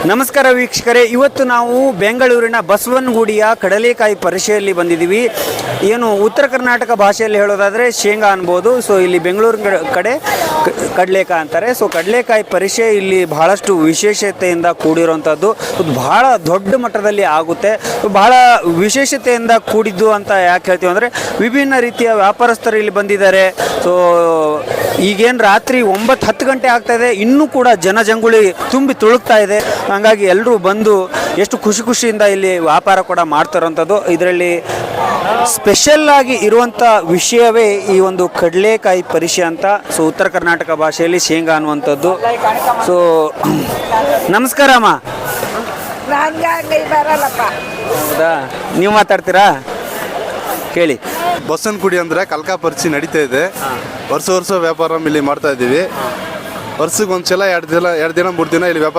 ನಮಸ್ಕಾರ ವೀಕ್ಷಕರೇ, ಇವತ್ತು ನಾವು ಬೆಂಗಳೂರಿನ ಬಸವನಗುಡಿಯ ಕಡಲೆಕಾಯಿ ಪರಿಷೆಯಲ್ಲಿ ಬಂದಿದ್ದೀವಿ. ಏನು ಉತ್ತರ ಕರ್ನಾಟಕ ಭಾಷೆಯಲ್ಲಿ ಹೇಳೋದಾದರೆ ಶೇಂಗಾ ಅನ್ಬೋದು. ಸೊ ಇಲ್ಲಿ ಬೆಂಗಳೂರು ಕಡೆ ಕಡಲೆಕಾಯಿ ಅಂತಾರೆ. ಸೊ ಕಡಲೆಕಾಯಿ ಪರಿಷೆ ಇಲ್ಲಿ ಬಹಳಷ್ಟು ವಿಶೇಷತೆಯಿಂದ ಕೂಡಿರುವಂಥದ್ದು. ಬಹಳ ದೊಡ್ಡ ಮಟ್ಟದಲ್ಲಿ ಆಗುತ್ತೆ. ಬಹಳ ವಿಶೇಷತೆಯಿಂದ ಕೂಡಿದ್ದು ಅಂತ ಯಾಕೆ ಹೇಳ್ತೀವಿ ಅಂದರೆ ವಿಭಿನ್ನ ರೀತಿಯ ವ್ಯಾಪಾರಸ್ಥರು ಇಲ್ಲಿ ಬಂದಿದ್ದಾರೆ. ಸೊ ಈಗೇನು ರಾತ್ರಿ 9-10 ಗಂಟೆ ಆಗ್ತಾಯಿದೆ, ಇನ್ನೂ ಕೂಡ ಜನಜಂಗುಳಿ ತುಂಬಿ ತುಳುಕ್ತಾ ಇದೆ. ಹಾಗಾಗಿ ಎಲ್ಲರೂ ಬಂದು ಎಷ್ಟು ಖುಷಿಯಿಂದ ಇಲ್ಲಿ ವ್ಯಾಪಾರ ಕೂಡ ಮಾಡ್ತಾರಂಥದ್ದು. ಇದರಲ್ಲಿ ಸ್ಪೆಷಲ್ ಆಗಿ ಇರುವಂಥ ವಿಷಯವೇ ಈ ಒಂದು ಕಡಲೆಕಾಯಿ ಪರಿಷೆ ಅಂತ. ಸೊ ಉತ್ತರ ಕರ್ನಾಟಕ ಭಾಷೆಯಲ್ಲಿ ಶೇಂಗಾ ಅನ್ನುವಂಥದ್ದು. ಸೊ ನಮಸ್ಕಾರ ಅಮ್ಮ. ಹೌದಾ, ನೀವು ಮಾತಾಡ್ತೀರಾ? ಕೇಳಿ. ಬಸವನಗುಡಿ ಅಂದರೆ ಕಲ್ಕಾ ಪರಿಚಿ ನಡೀತಾ ಇದೆ. ವರ್ಷ ವ್ಯಾಪಾರ ಇಲ್ಲಿ ಮಾಡ್ತಾ ಇದ್ದೀವಿ. ವರ್ಷಕ್ಕೆ ಒಂದು ಸಲ 2 ದಿನ 3 ದಿನ ಇಲ್ಲಿ ವ್ಯಾಪಾರ